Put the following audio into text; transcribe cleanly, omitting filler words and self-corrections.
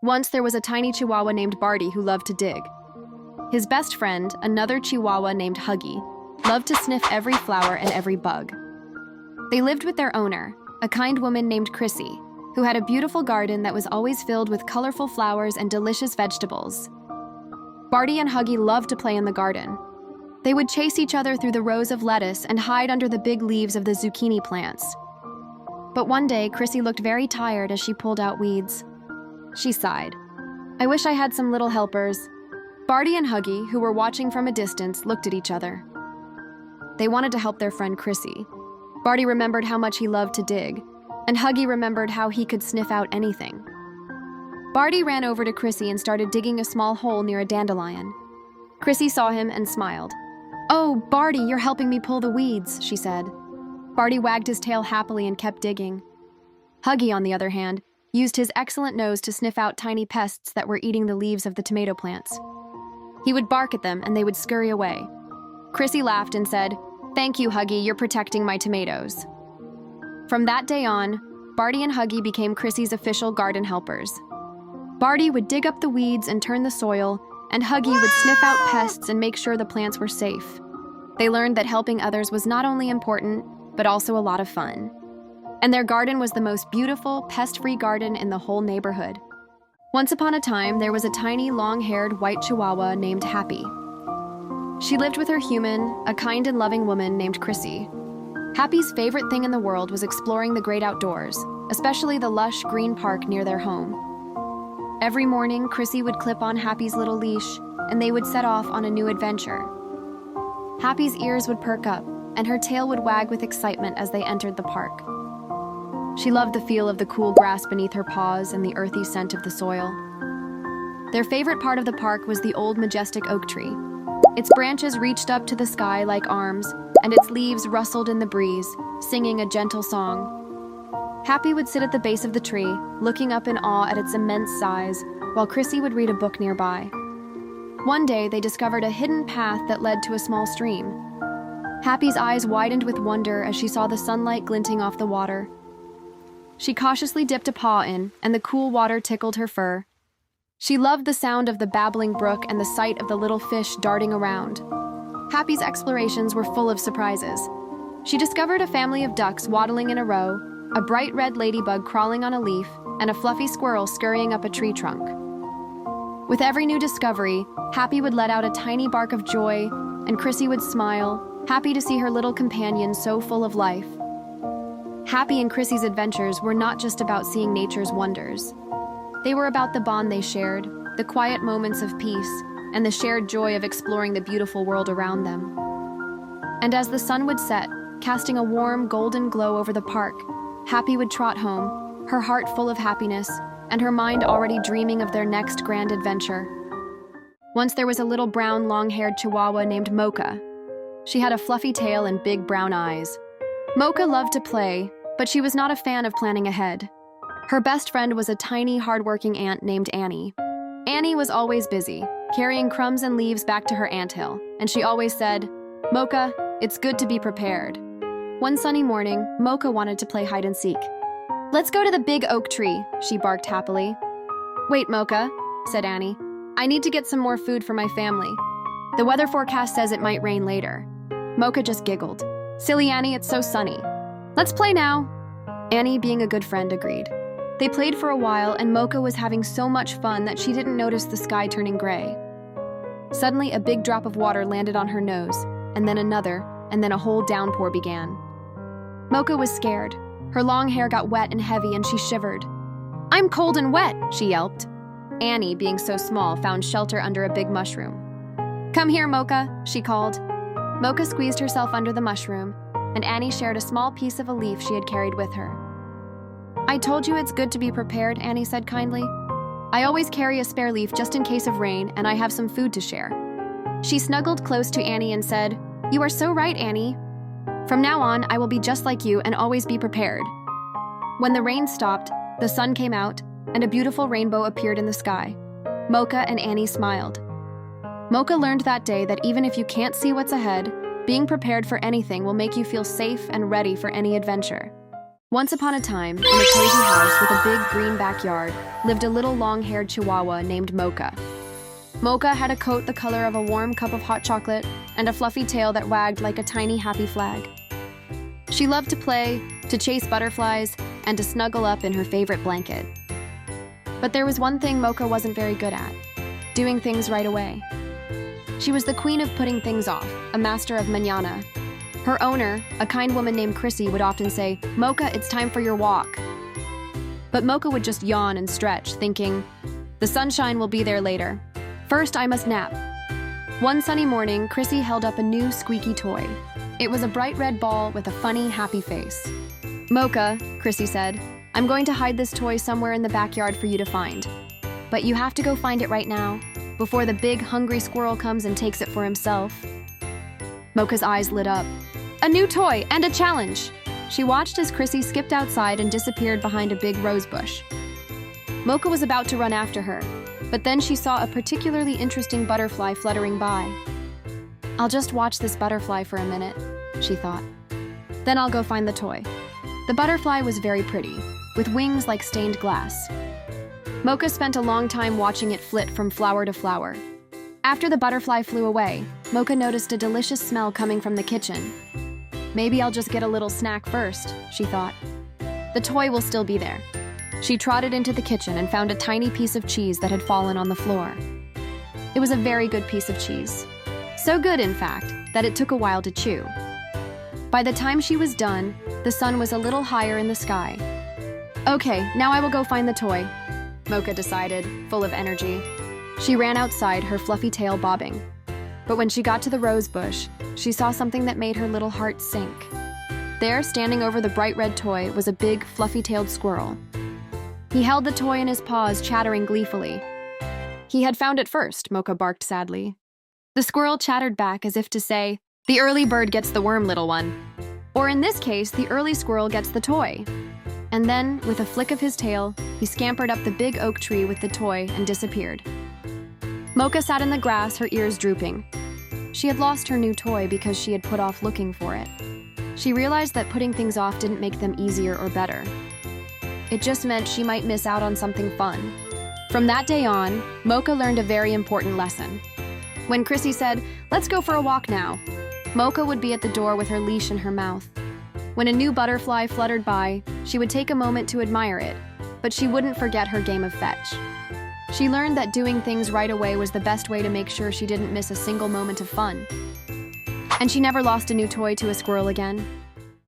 Once there was a tiny Chihuahua named Barty who loved to dig. His best friend, another Chihuahua named Huggy, loved to sniff every flower and every bug. They lived with their owner, a kind woman named Chrissy, who had a beautiful garden that was always filled with colorful flowers and delicious vegetables. Barty and Huggy loved to play in the garden. They would chase each other through the rows of lettuce and hide under the big leaves of the zucchini plants. But one day, Chrissy looked very tired as she pulled out weeds. She sighed. "I wish I had some little helpers." Barty and Huggy, who were watching from a distance, looked at each other. They wanted to help their friend Chrissy. Barty remembered how much he loved to dig, and Huggy remembered how he could sniff out anything. Barty ran over to Chrissy and started digging a small hole near a dandelion. Chrissy saw him and smiled. "Oh, Barty, you're helping me pull the weeds," she said. Barty wagged his tail happily and kept digging. Huggy, on the other hand, used his excellent nose to sniff out tiny pests that were eating the leaves of the tomato plants. He would bark at them and they would scurry away. Chrissy laughed and said, "Thank you, Huggy, you're protecting my tomatoes." From that day on, Barty and Huggy became Chrissy's official garden helpers. Barty would dig up the weeds and turn the soil, and Huggy would sniff out pests and make sure the plants were safe. They learned that helping others was not only important, but also a lot of fun. And their garden was the most beautiful, pest-free garden in the whole neighborhood. Once upon a time, there was a tiny, long-haired white Chihuahua named Happy. She lived with her human, a kind and loving woman named Chrissy. Happy's favorite thing in the world was exploring the great outdoors, especially the lush green park near their home. Every morning, Chrissy would clip on Happy's little leash, and they would set off on a new adventure. Happy's ears would perk up, and her tail would wag with excitement as they entered the park. She loved the feel of the cool grass beneath her paws and the earthy scent of the soil. Their favorite part of the park was the old majestic oak tree. Its branches reached up to the sky like arms, and its leaves rustled in the breeze, singing a gentle song. Happy would sit at the base of the tree, looking up in awe at its immense size, while Chrissy would read a book nearby. One day, they discovered a hidden path that led to a small stream. Happy's eyes widened with wonder as she saw the sunlight glinting off the water. She cautiously dipped a paw in, and the cool water tickled her fur. She loved the sound of the babbling brook and the sight of the little fish darting around. Happy's explorations were full of surprises. She discovered a family of ducks waddling in a row, a bright red ladybug crawling on a leaf, and a fluffy squirrel scurrying up a tree trunk. With every new discovery, Happy would let out a tiny bark of joy, and Chrissy would smile, happy to see her little companion so full of life. Happy and Chrissy's adventures were not just about seeing nature's wonders. They were about the bond they shared, the quiet moments of peace, and the shared joy of exploring the beautiful world around them. And as the sun would set, casting a warm, golden glow over the park, Happy would trot home, her heart full of happiness, and her mind already dreaming of their next grand adventure. Once there was a little brown, long-haired Chihuahua named Mocha. She had a fluffy tail and big brown eyes. Mocha loved to play, but she was not a fan of planning ahead. Her best friend was a tiny, hard-working ant named Annie. Annie was always busy, carrying crumbs and leaves back to her anthill, and she always said, "Mocha, it's good to be prepared." One sunny morning, Mocha wanted to play hide-and-seek. "Let's go to the big oak tree," she barked happily. "Wait, Mocha," said Annie. "I need to get some more food for my family. The weather forecast says it might rain later." Mocha just giggled. "Silly Annie, it's so sunny. Let's play now." Annie, being a good friend, agreed. They played for a while, and Mocha was having so much fun that she didn't notice the sky turning gray. Suddenly, a big drop of water landed on her nose, and then another, and then a whole downpour began. Mocha was scared. Her long hair got wet and heavy, and she shivered. "I'm cold and wet," she yelped. Annie, being so small, found shelter under a big mushroom. "Come here, Mocha," she called. Mocha squeezed herself under the mushroom, and Annie shared a small piece of a leaf she had carried with her. "I told you it's good to be prepared," Annie said kindly. "I always carry a spare leaf just in case of rain, and I have some food to share." She snuggled close to Annie and said, "You are so right, Annie. From now on, I will be just like you and always be prepared." When the rain stopped, the sun came out, and a beautiful rainbow appeared in the sky. Mocha and Annie smiled. Mocha learned that day that even if you can't see what's ahead, being prepared for anything will make you feel safe and ready for any adventure. Once upon a time, in a cozy house with a big green backyard, lived a little long-haired Chihuahua named Mocha. Mocha had a coat the color of a warm cup of hot chocolate and a fluffy tail that wagged like a tiny happy flag. She loved to play, to chase butterflies, and to snuggle up in her favorite blanket. But there was one thing Mocha wasn't very good at: doing things right away. She was the queen of putting things off, a master of mañana. Her owner, a kind woman named Chrissy, would often say, "Mocha, it's time for your walk." But Mocha would just yawn and stretch, thinking, "The sunshine will be there later. First, I must nap." One sunny morning, Chrissy held up a new squeaky toy. It was a bright red ball with a funny, happy face. "Mocha," Chrissy said, "I'm going to hide this toy somewhere in the backyard for you to find. But you have to go find it right now, before the big, hungry squirrel comes and takes it for himself." Mocha's eyes lit up. A new toy and a challenge! She watched as Chrissy skipped outside and disappeared behind a big rose bush. Mocha was about to run after her, but then she saw a particularly interesting butterfly fluttering by. "I'll just watch this butterfly for a minute," she thought. "Then I'll go find the toy." The butterfly was very pretty, with wings like stained glass. Mocha spent a long time watching it flit from flower to flower. After the butterfly flew away, Mocha noticed a delicious smell coming from the kitchen. "Maybe I'll just get a little snack first," she thought. "The toy will still be there." She trotted into the kitchen and found a tiny piece of cheese that had fallen on the floor. It was a very good piece of cheese. So good, in fact, that it took a while to chew. By the time she was done, the sun was a little higher in the sky. "Okay, now I will go find the toy," Mocha decided, full of energy. She ran outside, her fluffy tail bobbing. But when she got to the rose bush, she saw something that made her little heart sink. There, standing over the bright red toy, was a big, fluffy-tailed squirrel. He held the toy in his paws, chattering gleefully. "He had found it first," Mocha barked sadly. The squirrel chattered back as if to say, "The early bird gets the worm, little one." Or in this case, the early squirrel gets the toy. And then, with a flick of his tail, he scampered up the big oak tree with the toy and disappeared. Mocha sat in the grass, her ears drooping. She had lost her new toy because she had put off looking for it. She realized that putting things off didn't make them easier or better. It just meant she might miss out on something fun. From that day on, Mocha learned a very important lesson. When Chrissy said, "Let's go for a walk now," Mocha would be at the door with her leash in her mouth. When a new butterfly fluttered by, she would take a moment to admire it, but she wouldn't forget her game of fetch. She learned that doing things right away was the best way to make sure she didn't miss a single moment of fun. And she never lost a new toy to a squirrel again.